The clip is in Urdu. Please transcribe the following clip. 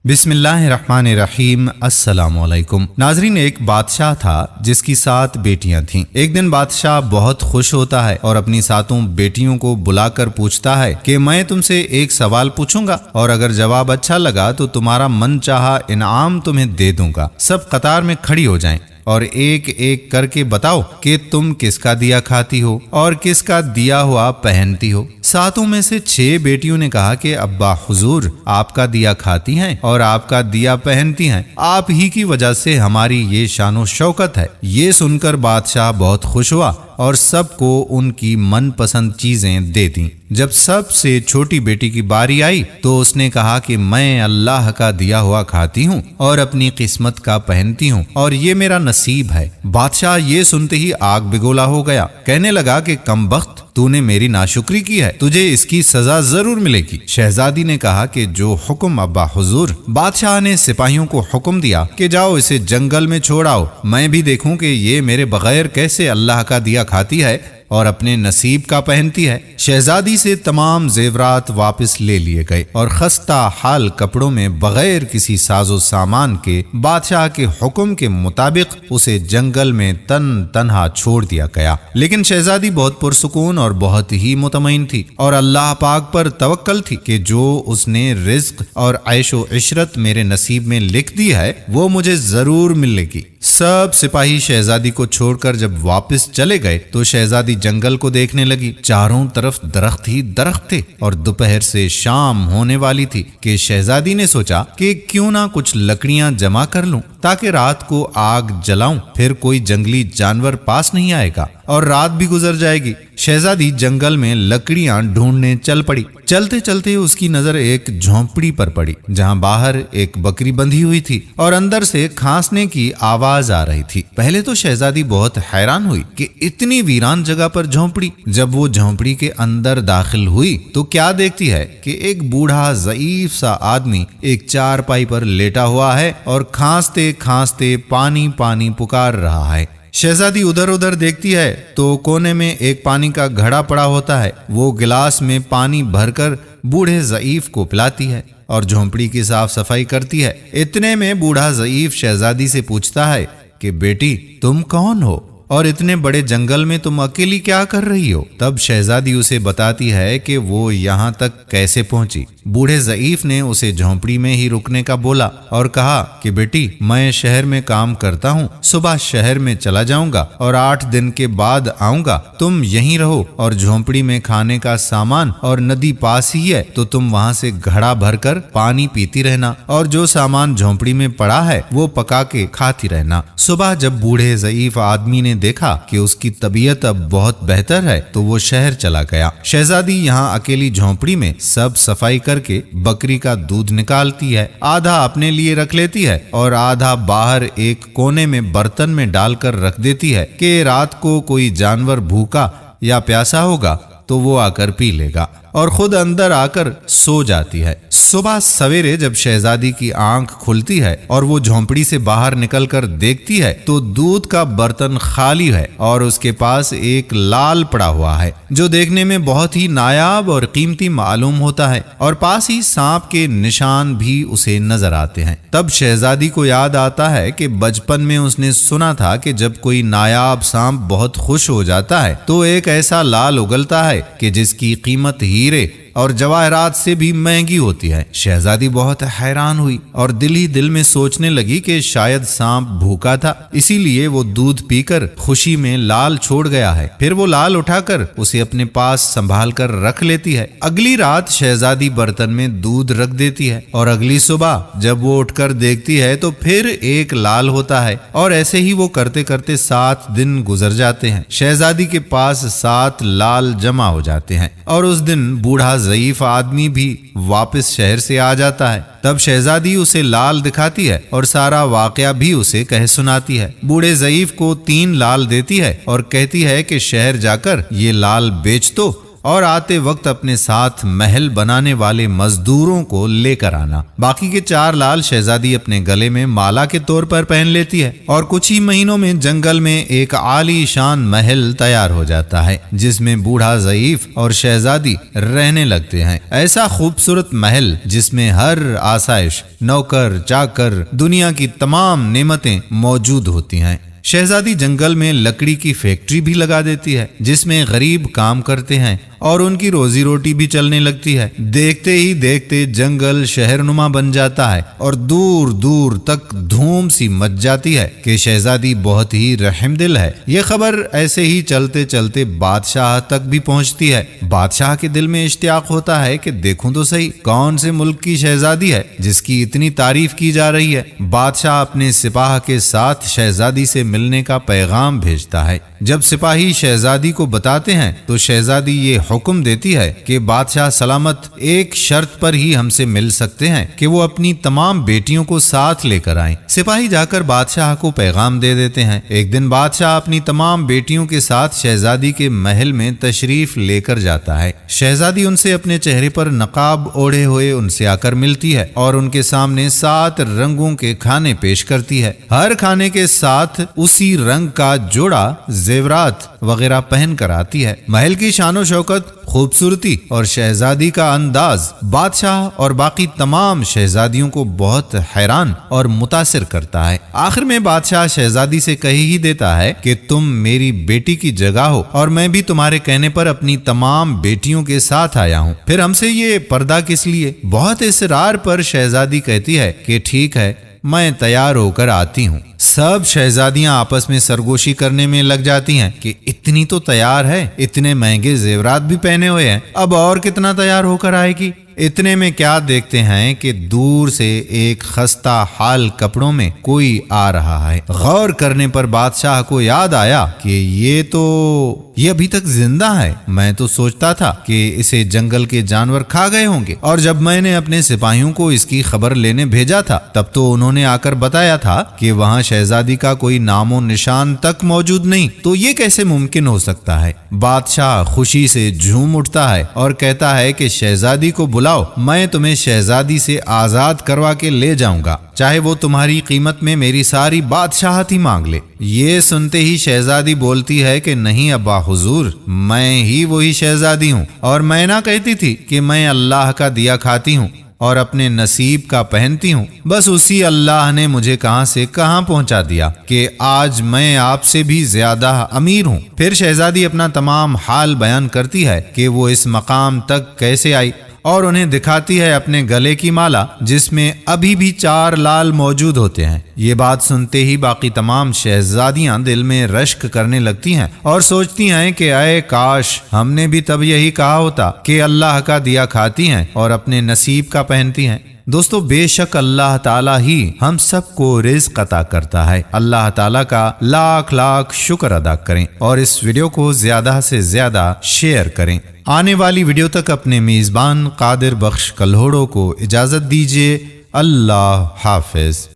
بسم اللہ الرحمن الرحیم۔ السلام علیکم ناظرین، ایک بادشاہ تھا جس کی 7 بیٹیاں تھیں۔ ایک دن بادشاہ بہت خوش ہوتا ہے اور اپنی 7 بیٹیوں کو بلا کر پوچھتا ہے کہ میں تم سے ایک سوال پوچھوں گا اور اگر جواب اچھا لگا تو تمہارا من چاہا انعام تمہیں دے دوں گا۔ سب قطار میں کھڑی ہو جائیں اور ایک ایک کر کے بتاؤ کہ تم کس کا دیا کھاتی ہو اور کس کا دیا ہوا پہنتی ہو۔ 7 میں سے 6 بیٹیوں نے کہا کہ ابا حضور، آپ کا دیا کھاتی ہیں اور آپ کا دیا پہنتی ہیں، آپ ہی کی وجہ سے ہماری یہ شان و شوکت ہے۔ یہ سن کر بادشاہ بہت خوش ہوا اور سب کو ان کی من پسند چیزیں دے دیں۔ جب سب سے چھوٹی بیٹی کی باری آئی تو اس نے کہا کہ میں اللہ کا دیا ہوا کھاتی ہوں اور اپنی قسمت کا پہنتی ہوں اور یہ میرا نصیب ہے۔ بادشاہ یہ سنتے ہی آگ بگولا ہو گیا، کہنے لگا کہ کمبخت، تو نے میری ناشکری کی ہے، تجھے اس کی سزا ضرور ملے گی۔ شہزادی نے کہا کہ جو حکم ابا حضور۔ بادشاہ نے سپاہیوں کو حکم دیا کہ جاؤ اسے جنگل میں چھوڑ آؤ، میں بھی دیکھوں کہ یہ میرے بغیر کیسے اللہ کا دیا کھاتی ہے اور اپنے نصیب کا پہنتی ہے۔ شہزادی سے تمام زیورات واپس لے لیے گئے اور خستہ حال کپڑوں میں بغیر کسی ساز و سامان کے بادشاہ کے حکم کے مطابق اسے جنگل میں تنہا چھوڑ دیا گیا۔ لیکن شہزادی بہت پرسکون اور بہت ہی مطمئن تھی اور اللہ پاک پر توکل تھی کہ جو اس نے رزق اور عیش و عشرت میرے نصیب میں لکھ دی ہے وہ مجھے ضرور ملے گی۔ سب سپاہی شہزادی کو چھوڑ کر جب واپس چلے گئے تو شہزادی جنگل کو دیکھنے لگی۔ چاروں طرف درخت ہی درخت تھے اور دوپہر سے شام ہونے والی تھی کہ شہزادی نے سوچا کہ کیوں نہ کچھ لکڑیاں جمع کر لوں تاکہ رات کو آگ جلاؤں، پھر کوئی جنگلی جانور پاس نہیں آئے گا اور رات بھی گزر جائے گی۔ شہزادی جنگل میں لکڑیاں ڈھونڈنے چل پڑی۔ چلتے چلتے اس کی نظر ایک جھونپڑی پر پڑی جہاں باہر ایک بکری بندھی ہوئی تھی اور اندر سے کھانسنے کی آواز آ رہی تھی۔ پہلے تو شہزادی بہت حیران ہوئی کہ اتنی ویران جگہ پر جھونپڑی۔ جب وہ جھونپڑی کے اندر داخل ہوئی تو کیا دیکھتی ہے کہ ایک بوڑھا ضعیف سا آدمی ایک چارپائی پر لیٹا ہوا ہے اور کھانستے کھانستے پانی پانی پکار رہا ہے۔ شہزادی ادھر ادھر دیکھتی ہے تو کونے میں ایک پانی کا گھڑا پڑا ہوتا ہے۔ وہ گلاس میں پانی بھر کر بوڑھے ضعیف کو پلاتی ہے اور جھونپڑی کی صاف صفائی کرتی ہے۔ اتنے میں بوڑھا ضعیف شہزادی سے پوچھتا ہے کہ بیٹی، تم کون ہو اور اتنے بڑے جنگل میں تم اکیلی کیا کر رہی ہو؟ تب شہزادی اسے بتاتی ہے کہ وہ یہاں تک کیسے پہنچی۔ بوڑھے ضعیف نے اسے جھونپڑی میں ہی رکنے کا بولا اور کہا کہ بیٹی، میں شہر میں کام کرتا ہوں، صبح شہر میں چلا جاؤں گا اور 8 دن کے بعد آؤں گا۔ تم یہیں رہو اور جھونپڑی میں کھانے کا سامان اور ندی پاس ہی ہے تو تم وہاں سے گھڑا بھر کر پانی پیتی رہنا اور جو سامان جھونپڑی میں پڑا ہے وہ پکا کے کھاتی رہنا۔ صبح جب بوڑھے ضعیف آدمی نے دیکھا کہ اس کی طبیعت اب بہت بہتر ہے تو وہ شہر چلا گیا۔ شہزادی یہاں اکیلی جھونپڑی میں سب صفائی کر کے بکری کا دودھ نکالتی ہے، آدھا اپنے لیے رکھ لیتی ہے اور آدھا باہر ایک کونے میں برتن میں ڈال کر رکھ دیتی ہے کہ رات کو کوئی جانور بھوکا یا پیاسا ہوگا تو وہ آ کر پی لے گا اور خود اندر آ کر سو جاتی ہے۔ صبح سویرے جب شہزادی کی آنکھ کھلتی ہے اور وہ جھونپڑی سے باہر نکل کر دیکھتی ہے تو دودھ کا برتن خالی ہے اور اس کے پاس ایک لال پڑا ہوا ہے جو دیکھنے میں بہت ہی نایاب اور قیمتی معلوم ہوتا ہے اور پاس ہی سانپ کے نشان بھی اسے نظر آتے ہیں۔ تب شہزادی کو یاد آتا ہے کہ بچپن میں اس نے سنا تھا کہ جب کوئی نایاب سانپ بہت خوش ہو جاتا ہے تو ایک ایسا لال اگلتا ہے کہ جس کی قیمت ہیرے اور جواہرات سے بھی مہنگی ہوتی ہے۔ شہزادی بہت حیران ہوئی اور دل ہی دل میں سوچنے لگی کہ شاید سانپ بھوکا تھا، اسی لیے وہ دودھ پی کر خوشی میں لال چھوڑ گیا ہے۔ پھر وہ لال اٹھا کر اسے اپنے پاس سنبھال کر رکھ لیتی ہے۔ اگلی رات شہزادی برتن میں دودھ رکھ دیتی ہے اور اگلی صبح جب وہ اٹھ کر دیکھتی ہے تو پھر ایک لال ہوتا ہے اور ایسے ہی وہ کرتے کرتے 7 دن گزر جاتے ہیں۔ شہزادی کے پاس 7 لال جمع ہو جاتے ہیں اور اس دن بوڑھا ضعیف آدمی بھی واپس شہر سے آ جاتا ہے۔ تب شہزادی اسے لال دکھاتی ہے اور سارا واقعہ بھی اسے کہہ سناتی ہے۔ بوڑھے ضعیف کو 3 لال دیتی ہے اور کہتی ہے کہ شہر جا کر یہ لال بیچ دو اور آتے وقت اپنے ساتھ محل بنانے والے مزدوروں کو لے کر آنا۔ باقی کے 4 لال شہزادی اپنے گلے میں مالا کے طور پر پہن لیتی ہے اور کچھ ہی مہینوں میں جنگل میں ایک عالی شان محل تیار ہو جاتا ہے جس میں بوڑھا ضعیف اور شہزادی رہنے لگتے ہیں۔ ایسا خوبصورت محل جس میں ہر آسائش، نوکر چاکر، دنیا کی تمام نعمتیں موجود ہوتی ہیں۔ شہزادی جنگل میں لکڑی کی فیکٹری بھی لگا دیتی ہے جس میں غریب کام کرتے ہیں اور ان کی روزی روٹی بھی چلنے لگتی ہے۔ دیکھتے ہی دیکھتے جنگل شہر نما بن جاتا ہے اور دور دور تک دھوم سی مچ جاتی ہے کہ شہزادی بہت ہی رحم دل ہے۔ یہ خبر ایسے ہی چلتے چلتے بادشاہ تک بھی پہنچتی ہے۔ بادشاہ کے دل میں اشتیاق ہوتا ہے کہ دیکھوں تو صحیح کون سے ملک کی شہزادی ہے جس کی اتنی تعریف کی جا رہی ہے۔ بادشاہ اپنے سپاہ کے ساتھ شہزادی سے ملنے کا پیغام بھیجتا ہے۔ جب سپاہی شہزادی کو بتاتے ہیں تو شہزادی یہ حکم دیتی ہے کہ بادشاہ سلامت ایک شرط پر ہی ہم سے مل سکتے ہیں کہ وہ اپنی تمام بیٹیوں کو ساتھ لے کر آئیں۔ سپاہی جا کر بادشاہ کو پیغام دے دیتے ہیں۔ ایک دن بادشاہ اپنی تمام بیٹیوں کے ساتھ شہزادی کے محل میں تشریف لے کر جاتا ہے۔ شہزادی ان سے اپنے چہرے پر نقاب اوڑھے ہوئے ان سے آ کر ملتی ہے اور ان کے سامنے 7 رنگوں کے کھانے پیش کرتی ہے۔ ہر کھانے کے ساتھ اسی رنگ کا جوڑا زیورات وغیرہ پہن کر آتی ہے۔ محل کی شان و شوکت، خوبصورتی اور شہزادی کا انداز بادشاہ اور باقی تمام شہزادیوں کو بہت حیران اور متاثر کرتا ہے۔ آخر میں بادشاہ شہزادی سے کہہ ہی دیتا ہے کہ تم میری بیٹی کی جگہ ہو اور میں بھی تمہارے کہنے پر اپنی تمام بیٹیوں کے ساتھ آیا ہوں، پھر ہم سے یہ پردہ کس لیے؟ بہت اصرار پر شہزادی کہتی ہے کہ ٹھیک ہے، میں تیار ہو کر آتی ہوں۔ سب شہزادیاں آپس میں سرگوشی کرنے میں لگ جاتی ہیں کہ اتنی تو تیار ہے، اتنے مہنگے زیورات بھی پہنے ہوئے ہیں، اب اور کتنا تیار ہو کر آئے گی؟ اتنے میں کیا دیکھتے ہیں کہ دور سے ایک خستہ حال کپڑوں میں کوئی آ رہا ہے۔ غور کرنے پر بادشاہ کو یاد آیا کہ یہ ابھی تک زندہ ہے۔ میں تو سوچتا تھا کہ اسے جنگل کے جانور کھا گئے ہوں گے، اور جب میں نے اپنے سپاہیوں کو اس کی خبر لینے بھیجا تھا تب تو انہوں نے آ کر بتایا تھا کہ وہاں شہزادی کا کوئی نام و نشان تک موجود نہیں، تو یہ کیسے ممکن ہو سکتا ہے؟ بادشاہ خوشی سے جھوم اٹھتا ہے اور کہتا ہے کہ شہزادی کو بلاؤ، میں تمہیں شہزادی سے آزاد کروا کے لے جاؤں گا، چاہے وہ تمہاری قیمت میں میری ساری بادشاہت ہی مانگ لے۔ یہ سنتے ہی شہزادی بولتی ہے کہ نہیں ابا حضور، میں ہی وہی شہزادی ہوں، اور میں نہ کہتی تھی کہ میں اللہ کا دیا کھاتی ہوں اور اپنے نصیب کا پہنتی ہوں، بس اسی اللہ نے مجھے کہاں سے کہاں پہنچا دیا کہ آج میں آپ سے بھی زیادہ امیر ہوں۔ پھر شہزادی اپنا تمام حال بیان کرتی ہے کہ وہ اس مقام تک کیسے آئی، اور انہیں دکھاتی ہے اپنے گلے کی مالا جس میں ابھی بھی 4 لال موجود ہوتے ہیں۔ یہ بات سنتے ہی باقی تمام شہزادیاں دل میں رشک کرنے لگتی ہیں اور سوچتی ہیں کہ اے کاش ہم نے بھی تب یہی کہا ہوتا کہ اللہ کا دیا کھاتی ہیں اور اپنے نصیب کا پہنتی ہیں۔ دوستو، بے شک اللہ تعالیٰ ہی ہم سب کو رزق عطا کرتا ہے۔ اللہ تعالیٰ کا لاکھ لاکھ شکر ادا کریں اور اس ویڈیو کو زیادہ سے زیادہ شیئر کریں۔ آنے والی ویڈیو تک اپنے میزبان قادر بخش کلہوڑو کو اجازت دیجیے۔ اللہ حافظ۔